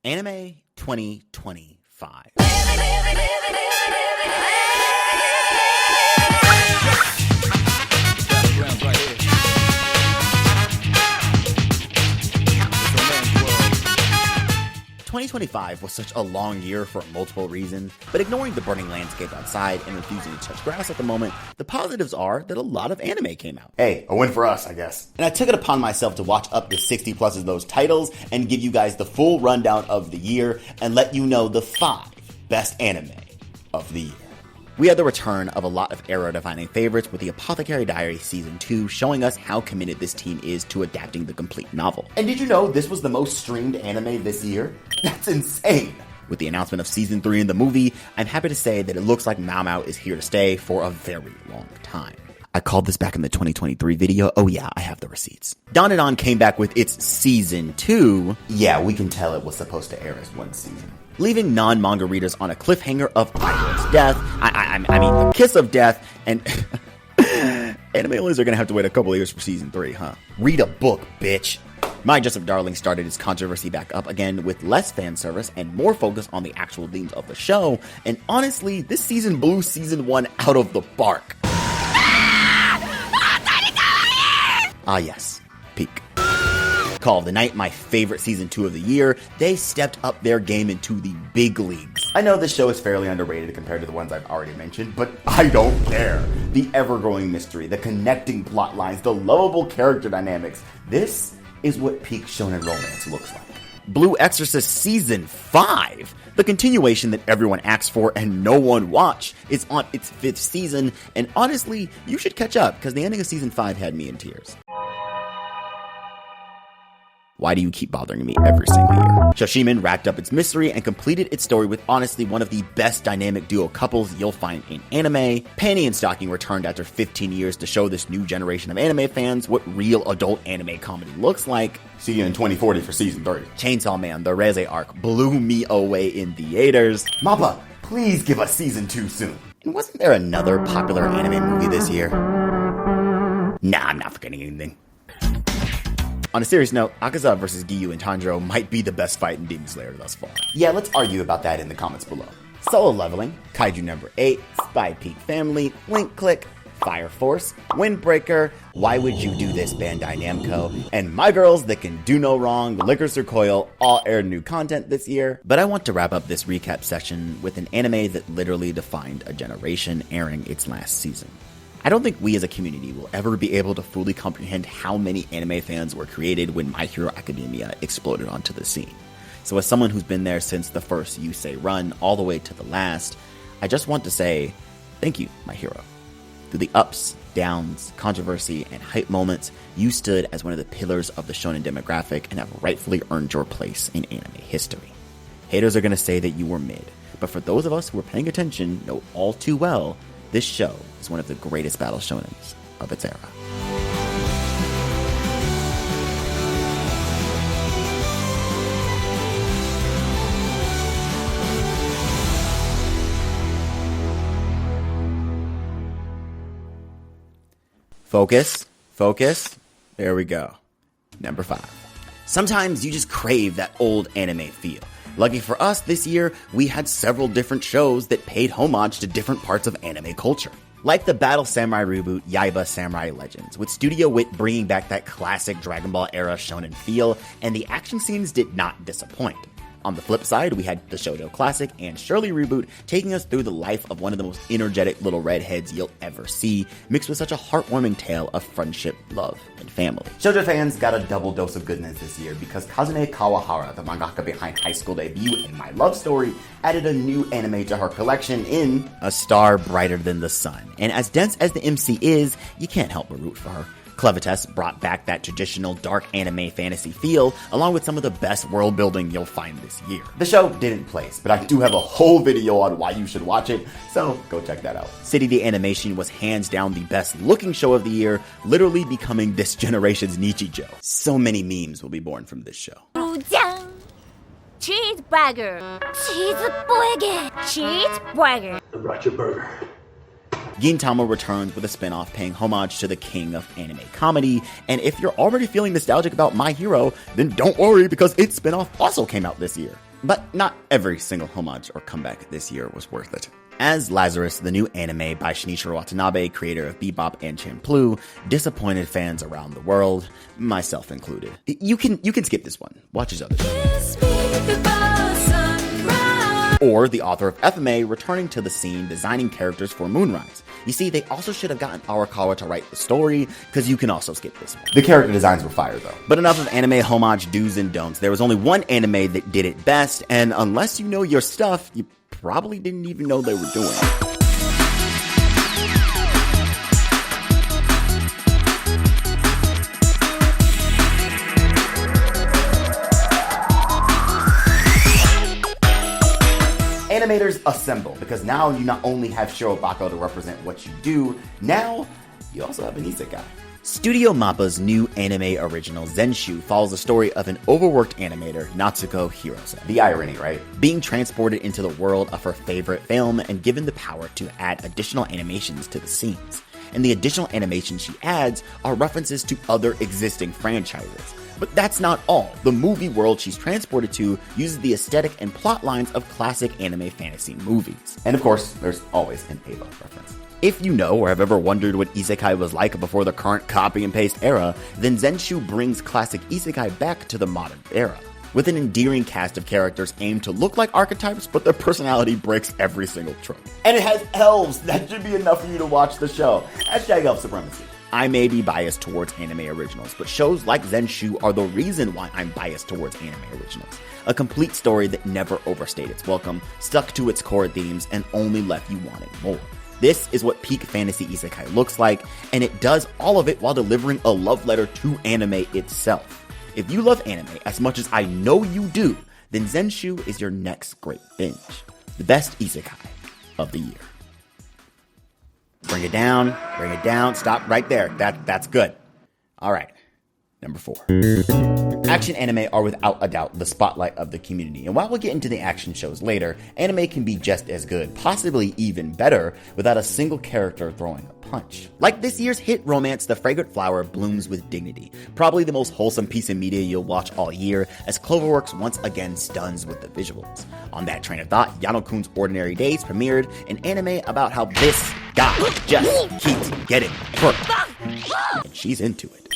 Anime 2025. 2025 was such a long year for multiple reasons, but ignoring the burning landscape outside and refusing to touch grass at the moment, the positives are that a lot of anime came out. Hey, a win for us, I guess. And I took it upon myself to watch up to 60 plus of those titles and give you guys the full rundown of the year and let you know the 5 best anime of the year. We had the return of a lot of era-defining favorites with the Apothecary Diaries Season 2 showing us how committed this team is to adapting the complete novel. And did you know this was the most streamed anime this year? That's insane! With the announcement of Season 3 in the movie, I'm happy to say that it looks like Mao Mao is here to stay for a very long time. I called this back in the 2023 video. Oh yeah, I have the receipts. Dandadan came back with its Season 2. Yeah, we can tell it was supposed to air as one season. Leaving non-manga readers on a cliffhanger of Idol's death. I mean, the kiss of death, and anime onlys are gonna have to wait a couple of years for Season 3, huh? Read a book, bitch. My Jessup Darling started its controversy back up again with less fan service and more focus on the actual themes of the show, and honestly, this season blew Season 1 out of the park. Ah yes, peak. Call of the Night, my favorite Season 2 of the year, they stepped up their game into the big leagues. I know this show is fairly underrated compared to the ones I've already mentioned, but I don't care. The ever-growing mystery, the connecting plot lines, the lovable character dynamics. This is what peak shonen romance looks like. Blue Exorcist Season 5, the continuation that everyone asks for and no one watched, is on its 5th season, and honestly, you should catch up, because the ending of Season 5 had me in tears. Why do you keep bothering me every single year? Shoshimen wrapped up its mystery and completed its story with honestly one of the best dynamic duo couples you'll find in anime. Panty and Stocking returned after 15 years to show this new generation of anime fans what real adult anime comedy looks like. See you in 2040 for Season 3. Chainsaw Man, the Reze arc, blew me away in theaters. Mappa, please give us Season 2 soon. And wasn't there another popular anime movie this year? Nah, I'm not forgetting anything. On a serious note, Akaza vs. Giyu and Tanjiro might be the best fight in Demon Slayer thus far. Yeah, let's argue about that in the comments below. Solo Leveling, Kaiju number 8, Spy Peak Family, Link Click, Fire Force, Windbreaker, Why Would You Do This, Bandai Namco, and My Girls That Can Do No Wrong, Liquors Recoil, all aired new content this year. But I want to wrap up this recap section with an anime that literally defined a generation airing its last season. I don't think we as a community will ever be able to fully comprehend how many anime fans were created when My Hero Academia exploded onto the scene. So as someone who's been there since the first Yusei run all the way to the last, I just want to say thank you, My Hero. Through the ups, downs, controversy, and hype moments, you stood as one of the pillars of the shonen demographic and have rightfully earned your place in anime history. Haters are going to say that you were mid, but for those of us who are paying attention know all too well this show is one of the greatest battle shonens of its era. Focus, focus, there we go. Number 5. Sometimes you just crave that old anime feel. Lucky for us, this year, we had several different shows that paid homage to different parts of anime culture. Like the Battle Samurai reboot, Yaiba Samurai Legends, with Studio Wit bringing back that classic Dragon Ball era shonen feel, and the action scenes did not disappoint. On the flip side, we had the Shoujo Classic and Shirley reboot taking us through the life of one of the most energetic little redheads you'll ever see, mixed with such a heartwarming tale of friendship, love, and family. Shoujo fans got a double dose of goodness this year because Kazune Kawahara, the mangaka behind High School Debut and My Love Story, added a new anime to her collection in A Star Brighter Than the Sun. And as dense as the MC is, you can't help but root for her. Clevitas brought back that traditional dark anime fantasy feel, along with some of the best world building you'll find this year. The show didn't place, but I do have a whole video on why you should watch it, so go check that out. City the Animation was hands down the best looking show of the year, literally becoming this generation's Nichijou. So many memes will be born from this show. Cheeseburger. Cheeseburger. I brought your burger. Gintama returns with a spin-off paying homage to the king of anime comedy, and if you're already feeling nostalgic about My Hero, then don't worry because its spin-off also came out this year. But not every single homage or comeback this year was worth it. As Lazarus, the new anime by Shinichiro Watanabe, creator of Bebop and Champloo, disappointed fans around the world, myself included. You can skip this one. Watch his others. Or the author of FMA returning to the scene designing characters for Moonrise. You see, they also should have gotten Arakawa to write the story, because you can also skip this one. The character designs were fire though. But enough of anime homage do's and don'ts. There was only one anime that did it best, and unless you know your stuff, you probably didn't even know they were doing it. Animators assemble, because now you not only have Shirobako to represent what you do, now you also have an isekai. Studio Mappa's new anime original Zenshu follows the story of an overworked animator, Natsuko Hirose. The irony, right? Being transported into the world of her favorite film and given the power to add additional animations to the scenes. And the additional animations she adds are references to other existing franchises. But that's not all. The movie world she's transported to uses the aesthetic and plot lines of classic anime fantasy movies. And of course, there's always an Eva reference. If you know or have ever wondered what isekai was like before the current copy and paste era, then Zenshu brings classic isekai back to the modern era. With an endearing cast of characters aimed to look like archetypes, but their personality breaks every single trope. And it has elves! That should be enough for you to watch the show. #elf supremacy. I may be biased towards anime originals, but shows like Zenshu are the reason why I'm biased towards anime originals. A complete story that never overstayed its welcome, stuck to its core themes, and only left you wanting more. This is what peak fantasy isekai looks like, and it does all of it while delivering a love letter to anime itself. If you love anime as much as I know you do, then Zenshu is your next great binge. The best isekai of the year. Bring it down, stop right there. That's good. All right, number 4. Action anime are without a doubt the spotlight of the community, and while we'll get into the action shows later, anime can be just as good, possibly even better, without a single character throwing a punch. Like this year's hit romance, The Fragrant Flower blooms with dignity, probably the most wholesome piece of media you'll watch all year, as Cloverworks once again stuns with the visuals. On that train of thought, Yano-kun's Ordinary Days premiered, an anime about how this guy just keeps getting hurt, and she's into it.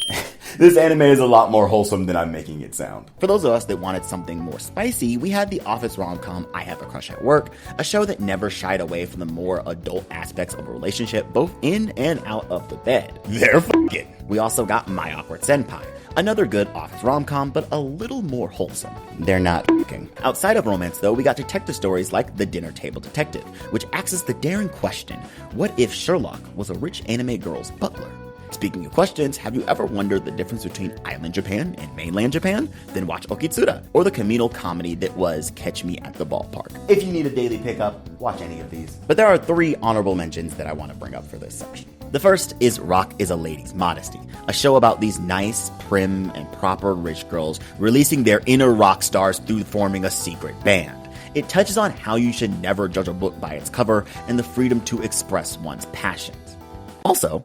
This anime is a lot more wholesome than I'm making it sound. For those of us that wanted something more spicy, we had the office rom-com I Have a Crush at Work, a show that never shied away from the more adult aspects of a relationship, both in and out of the bed. They're f***ing. We also got My Awkward Senpai, another good office rom-com, but a little more wholesome. They're not f***ing. Outside of romance, though, we got detective stories like The Dinner Table Detective, which asks the daring question, what if Sherlock was a rich anime girl's butler? Speaking of questions, have you ever wondered the difference between Island Japan and mainland Japan? Then watch Okitsura, or the communal comedy that was Catch Me at the Ballpark. If you need a daily pickup, watch any of these. But there are 3 honorable mentions that I want to bring up for this section. The first is Rock is a Lady's Modesty, a show about these nice, prim, and proper rich girls releasing their inner rock stars through forming a secret band. It touches on how you should never judge a book by its cover and the freedom to express one's passions. Also,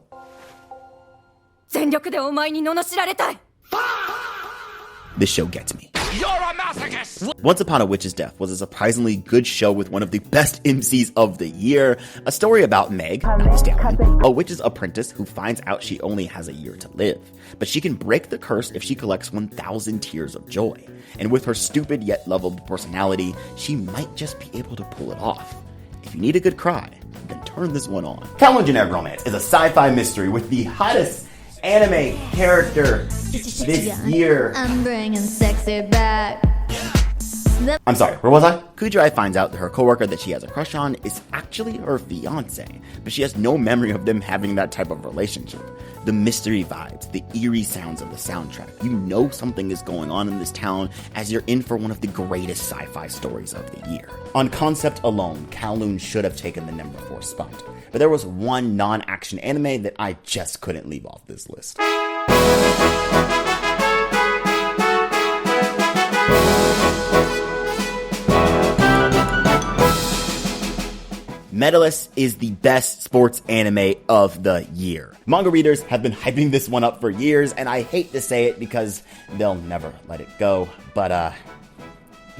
this show gets me. You're a masochist! Once Upon a Witch's Death was a surprisingly good show with one of the best MCs of the year. A story about Meg, not the stallion, a witch's apprentice who finds out she only has a year to live. But she can break the curse if she collects 1,000 tears of joy. And with her stupid yet lovable personality, she might just be able to pull it off. If you need a good cry, then turn this one on. Calendar Generic Romance is a sci-fi mystery with the hottest anime character this year. I'm bringing sexy back. I'm sorry, where was I? Kujirai finds out that her coworker that she has a crush on is actually her fiance, but she has no memory of them having that type of relationship. The mystery vibes, the eerie sounds of the soundtrack. You know something is going on in this town as you're in for one of the greatest sci-fi stories of the year. On concept alone, Kowloon should have taken the number 4 spot, but there was one non-action anime that I just couldn't leave off this list. Medalist is the best sports anime of the year. Manga readers have been hyping this one up for years, and I hate to say it because they'll never let it go, but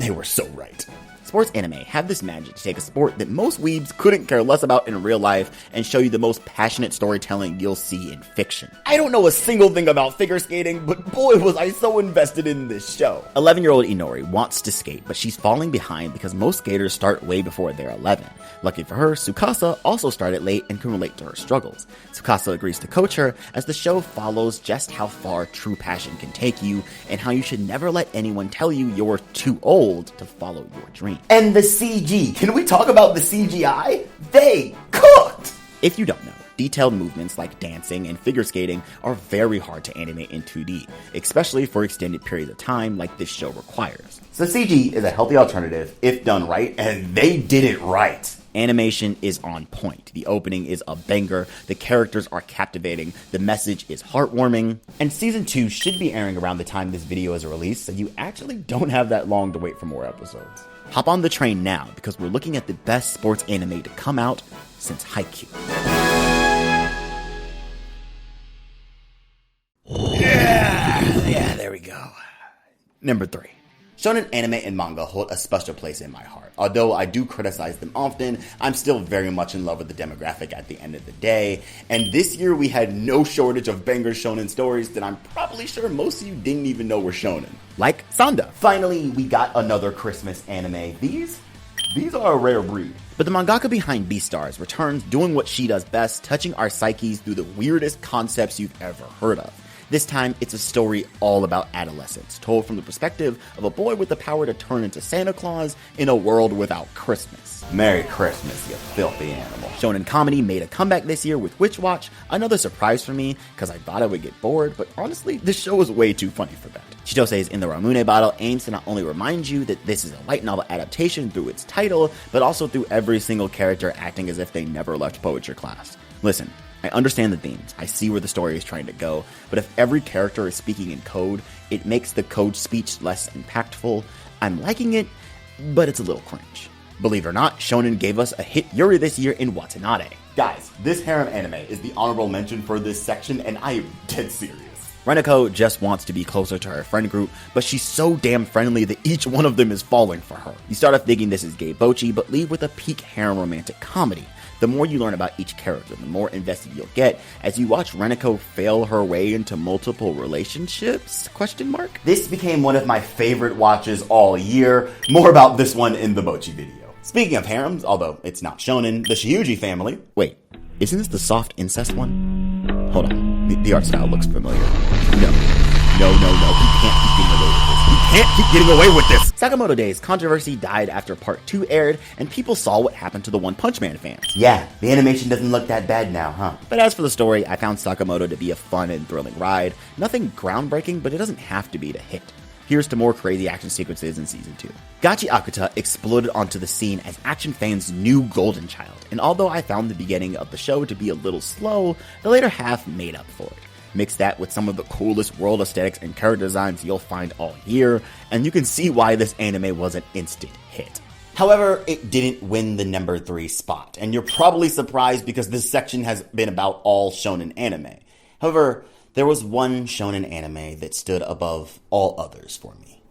They were so right. Sports anime have this magic to take a sport that most weebs couldn't care less about in real life and show you the most passionate storytelling you'll see in fiction. I don't know a single thing about figure skating, but boy was I so invested in this show. 11-year-old Inori wants to skate, but she's falling behind because most skaters start way before they're 11. Lucky for her, Tsukasa also started late and can relate to her struggles. Tsukasa agrees to coach her as the show follows just how far true passion can take you and how you should never let anyone tell you you're too old to follow your dream. And the CG. Can we talk about the CGI? They cooked! If you don't know, detailed movements like dancing and figure skating are very hard to animate in 2D, especially for extended periods of time like this show requires. So CG is a healthy alternative if done right, and they did it right. Animation is on point. The opening is a banger, the characters are captivating, the message is heartwarming, and Season 2 should be airing around the time this video is released, so you actually don't have that long to wait for more episodes. Hop on the train now, because we're looking at the best sports anime to come out since Haikyuu. Yeah, there we go. Number 3. Shonen anime and manga hold a special place in my heart. Although I do criticize them often, I'm still very much in love with the demographic at the end of the day. And this year we had no shortage of banger shonen stories that I'm probably sure most of you didn't even know were shonen. Like Sanda. Finally, we got another Christmas anime. These are a rare breed. But the mangaka behind Beastars returns doing what she does best, touching our psyches through the weirdest concepts you've ever heard of. This time, it's a story all about adolescence, told from the perspective of a boy with the power to turn into Santa Claus in a world without Christmas. Merry Christmas, you filthy animal. Shonen comedy made a comeback this year with Witch Watch, another surprise for me, because I thought I would get bored, but honestly, this show was way too funny for that. Chitose's In the Ramune Bottle aims to not only remind you that this is a light novel adaptation through its title, but also through every single character acting as if they never left poetry class. Listen, I understand the themes, I see where the story is trying to go, but if every character is speaking in code, it makes the code speech less impactful. I'm liking it, but it's a little cringe. Believe it or not, Shonen gave us a hit Yuri this year in Watanabe. Guys, this harem anime is the honorable mention for this section, and I am dead serious. Renako just wants to be closer to her friend group, but she's so damn friendly that each one of them is falling for her. You start off thinking this is gay bochi, but leave with a peak harem romantic comedy. The more you learn about each character, the more invested you'll get as you watch Renako fail her way into multiple relationships? ? This became one of my favorite watches all year. More about this one in the Mochi video. Speaking of harems, although it's not shonen, the Shiuji family. Wait, isn't this the soft incest one? Hold on, the art style looks familiar. No, he can't keep getting away with this. Sakamoto Days controversy died after part 2 aired, and people saw what happened to the One Punch Man fans. Yeah, the animation doesn't look that bad now, huh? But as for the story, I found Sakamoto to be a fun and thrilling ride. Nothing groundbreaking, but it doesn't have to be to hit. Here's to more crazy action sequences in Season 2. Gachiakuta exploded onto the scene as action fans' new golden child, and although I found the beginning of the show to be a little slow, the later half made up for it. Mix that with some of the coolest world aesthetics and character designs you'll find all year, and you can see why this anime was an instant hit. However, it didn't win the number 3 spot, and you're probably surprised because this section has been about all shonen anime. However, there was one shonen anime that stood above all others for me.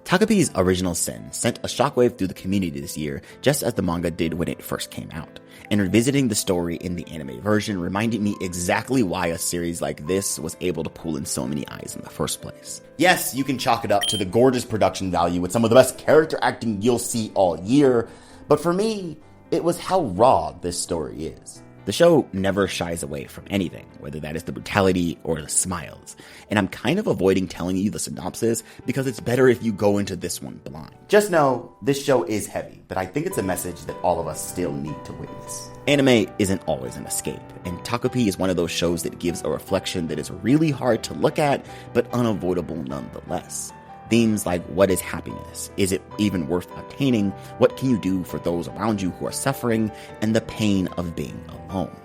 Takapi's Original Sin sent a shockwave through the community this year, just as the manga did when it first came out. And revisiting the story in the anime version reminded me exactly why a series like this was able to pull in so many eyes in the first place. Yes, you can chalk it up to the gorgeous production value with some of the best character acting you'll see all year, but for me, it was how raw this story is. The show never shies away from anything, whether that is the brutality or the smiles. And I'm kind of avoiding telling you the synopsis because it's better if you go into this one blind. Just know, this show is heavy, but I think it's a message that all of us still need to witness. Anime isn't always an escape, and Takapi is one of those shows that gives a reflection that is really hard to look at, but unavoidable nonetheless. Themes like, what is happiness? Is it even worth obtaining? What can you do for those around you who are suffering? And the pain of being alone.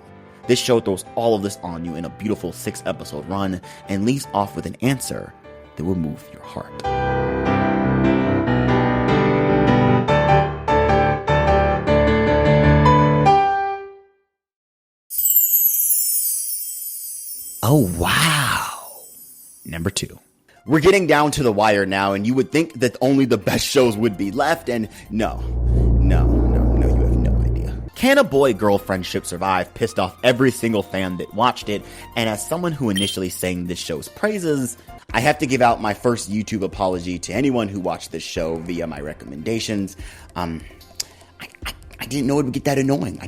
This show throws all of this on you in a beautiful 6-episode run and leaves off with an answer that will move your heart. Oh, wow. Number 2. We're getting down to the wire now, and you would think that only the best shows would be left, and no, you have no idea. Can a boy-girl friendship survive pissed off every single fan that watched it, and as someone who initially sang this show's praises, I have to give out my first YouTube apology to anyone who watched this show via my recommendations. I didn't know it would get that annoying.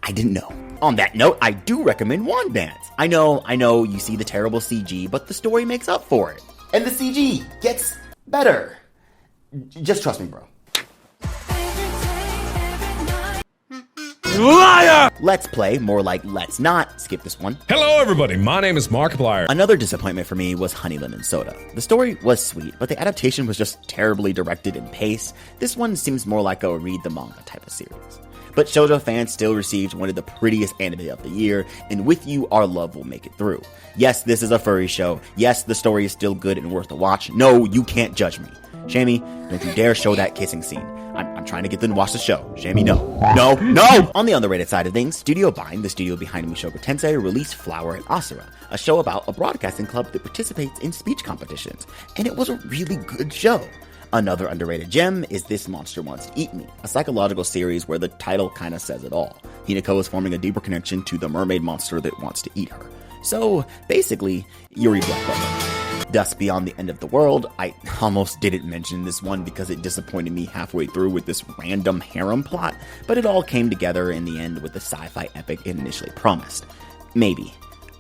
I didn't know. On that note, I do recommend Wand Dance. I know, you see the terrible CG, but the story makes up for it. And the CG gets better. Just trust me, bro. Liar! Let's play, more like let's not. Skip this one. Hello, everybody. My name is Markiplier. Another disappointment for me was Honey Lemon Soda. The story was sweet, but the adaptation was just terribly directed in pace. This one seems more like a read the manga type of series. But shoujo fans still received one of the prettiest anime of the year, and with you, our love will make it through. Yes, this is a furry show. Yes, the story is still good and worth a watch. No, you can't judge me. Shammy, don't you dare show that kissing scene. I'm trying to get them to watch the show. Shammy, no. No! On the underrated side of things, Studio Bind, the studio behind Mushoku Tensei, released Flower and Asura, a show about a broadcasting club that participates in speech competitions. And it was a really good show. Another underrated gem is This Monster Wants to Eat Me, a psychological series where the title kinda says it all. Hinako is forming a deeper connection to the mermaid monster that wants to eat her. So, basically, Yuri Black Butler. Dust Beyond the End of the World, I almost didn't mention this one because it disappointed me halfway through with this random harem plot, but it all came together in the end with the sci-fi epic it initially promised. Maybe.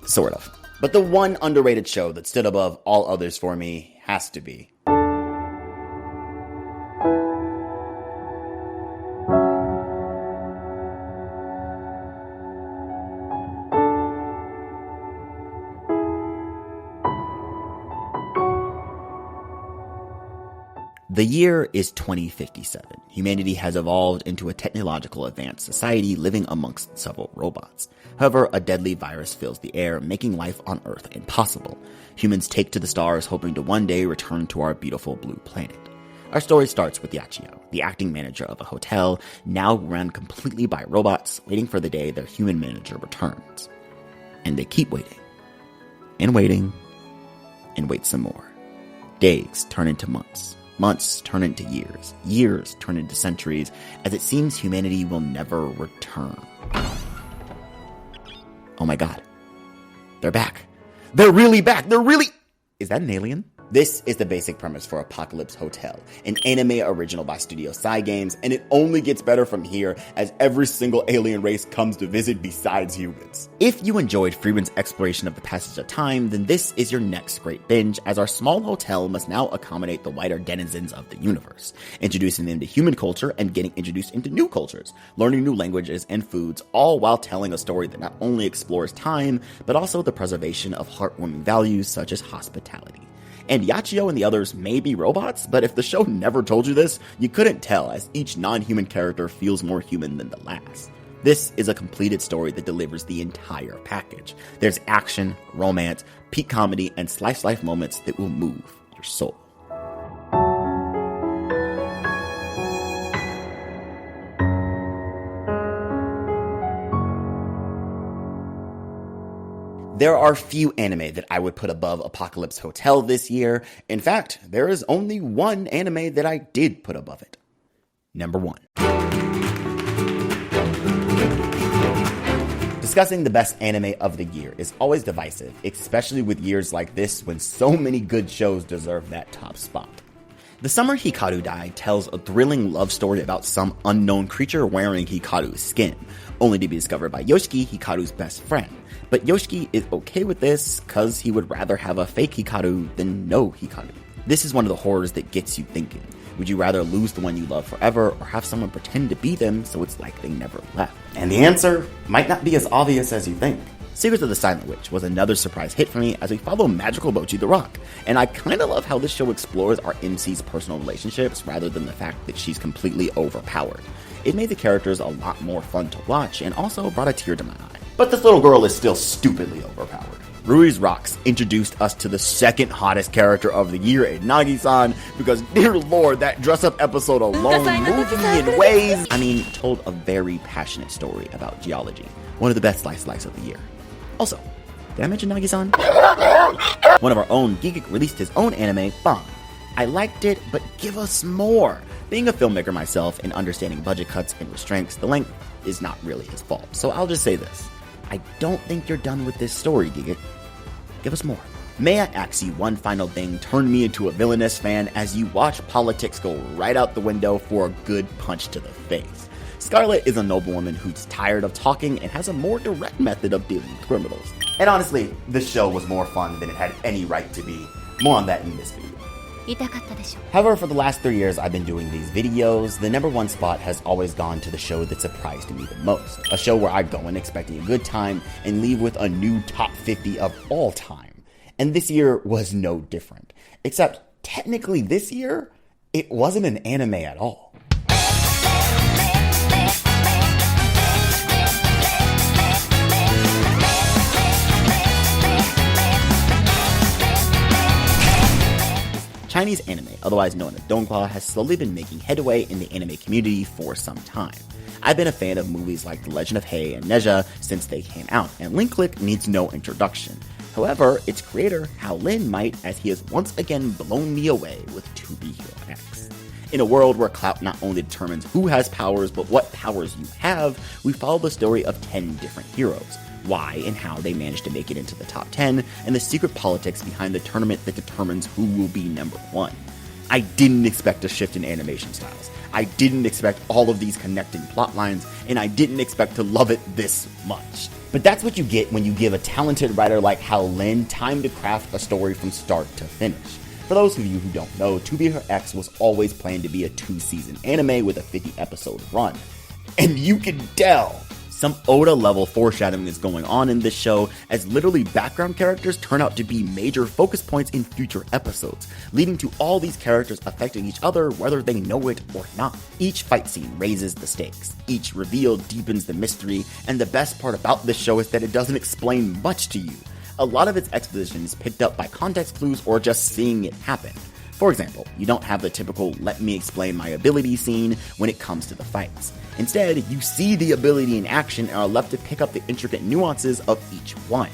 Sort of. But the one underrated show that stood above all others for me has to be The year is 2057. Humanity has evolved into a technological advanced society living amongst several robots. However, a deadly virus fills the air, making life on Earth impossible. Humans take to the stars, hoping to one day return to our beautiful blue planet. Our story starts with Yachio, the acting manager of a hotel, now run completely by robots, waiting for the day their human manager returns. And they keep waiting. And waiting. And wait some more. Days turn into months. Months turn into years. Years turn into centuries, as it seems humanity will never return. Oh my god. They're back. They're really back. Is that an alien? This is the basic premise for Apocalypse Hotel, an anime original by Studio Cygames, and it only gets better from here as every single alien race comes to visit besides humans. If you enjoyed Freeman's exploration of the passage of time, then this is your next great binge, as our small hotel must now accommodate the wider denizens of the universe, introducing them to human culture and getting introduced into new cultures, learning new languages and foods, all while telling a story that not only explores time, but also the preservation of heartwarming values such as hospitality. And Yachio and the others may be robots, but if the show never told you this, you couldn't tell, as each non-human character feels more human than the last. This is a completed story that delivers the entire package. There's action, romance, peak comedy, and slice life moments that will move your soul. There are few anime that I would put above Apocalypse Hotel this year. In fact, there is only one anime that I did put above it. Number 1. Discussing the best anime of the year is always divisive, especially with years like this when so many good shows deserve that top spot. The Summer Hikaru Died tells a thrilling love story about some unknown creature wearing Hikaru's skin, only to be discovered by Yoshiki, Hikaru's best friend. But Yoshiki is okay with this, cause he would rather have a fake Hikaru than no Hikaru. This is one of the horrors that gets you thinking. Would you rather lose the one you love forever, or have someone pretend to be them so it's like they never left? And the answer might not be as obvious as you think. Secrets of the Silent Witch was another surprise hit for me as we follow magical Mochi the Rock, and I kinda love how this show explores our MC's personal relationships rather than the fact that she's completely overpowered. It made the characters a lot more fun to watch and also brought a tear to my eye. But this little girl is still stupidly overpowered. Rui's Rocks introduced us to the second hottest character of the year in Nagi-san, because dear lord, that dress-up episode alone moved me in ways. Told a very passionate story about geology. One of the best slice of the year. Also, Did I mention Nagi-san? One of our own, Geek released his own anime, Bond. I liked it, but give us more. Being a filmmaker myself and understanding budget cuts and restraints, the length is not really his fault. So I'll just say this. I don't think you're done with this story, Geek. Give us more. May I ask you one final thing turned me into a villainous fan as you watch politics go right out the window for a good punch to the face. Scarlet is a noblewoman who's tired of talking and has a more direct method of dealing with criminals. And honestly, this show was more fun than it had any right to be. More on that in this video. However, for the last 3 years I've been doing these videos, the #1 spot has always gone to the show that surprised me the most. A show where I go in expecting a good time and leave with a new top 50 of all time. And this year was no different. Except, technically this year, it wasn't an anime at all. Chinese anime, otherwise known as donghua, has slowly been making headway in the anime community for some time. I've been a fan of movies like The Legend of Hei and Neja since they came out, and Link Click needs no introduction. However, its creator, Hao Lin, might, as he has once again blown me away with To Be Hero X. In a world where clout not only determines who has powers, but what powers you have, we follow the story of 10 different heroes, why and how they managed to make it into the top 10, and the secret politics behind the tournament that determines who will be #1. I didn't expect a shift in animation styles. I didn't expect all of these connecting plot lines, and I didn't expect to love it this much. But that's what you get when you give a talented writer like Hao Lin time to craft a story from start to finish. For those of you who don't know, To Be Hero X was always planned to be a 2-season anime with a 50-episode run. And you can tell some Oda-level foreshadowing is going on in this show, as literally background characters turn out to be major focus points in future episodes, leading to all these characters affecting each other whether they know it or not. Each fight scene raises the stakes, each reveal deepens the mystery, and the best part about this show is that it doesn't explain much to you. A lot of its exposition is picked up by context clues or just seeing it happen. For example, you don't have the typical "let me explain my ability" scene when it comes to the fights. Instead, you see the ability in action and are left to pick up the intricate nuances of each one.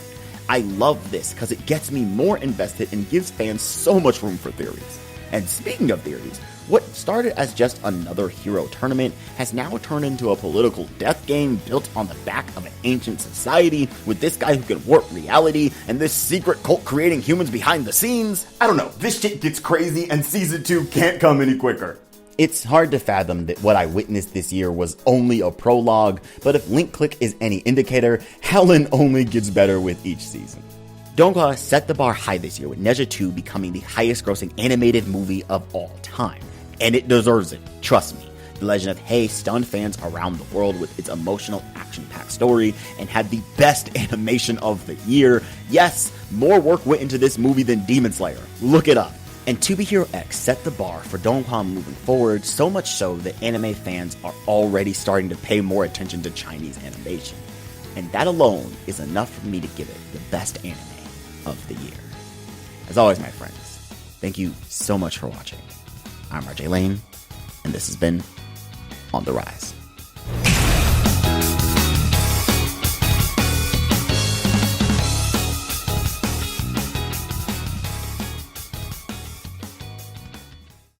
I love this because it gets me more invested and gives fans so much room for theories. And speaking of theories, what started as just another hero tournament has now turned into a political death game built on the back of an ancient society with this guy who can warp reality and this secret cult creating humans behind the scenes. I don't know, this shit gets crazy and season 2 can't come any quicker. It's hard to fathom that what I witnessed this year was only a prologue, but if Link Click is any indicator, Helen only gets better with each season. Donghua set the bar high this year with Neja 2 becoming the highest grossing animated movie of all time. And it deserves it, trust me. The Legend of Hei stunned fans around the world with its emotional, action-packed story and had the best animation of the year. Yes, more work went into this movie than Demon Slayer. Look it up. And To Be Hero X set the bar for donghua moving forward, so much so that anime fans are already starting to pay more attention to Chinese animation. And that alone is enough for me to give it the best anime of the year. As always, my friends, thank you so much for watching. I'm RJ Lane, and this has been On the Rise.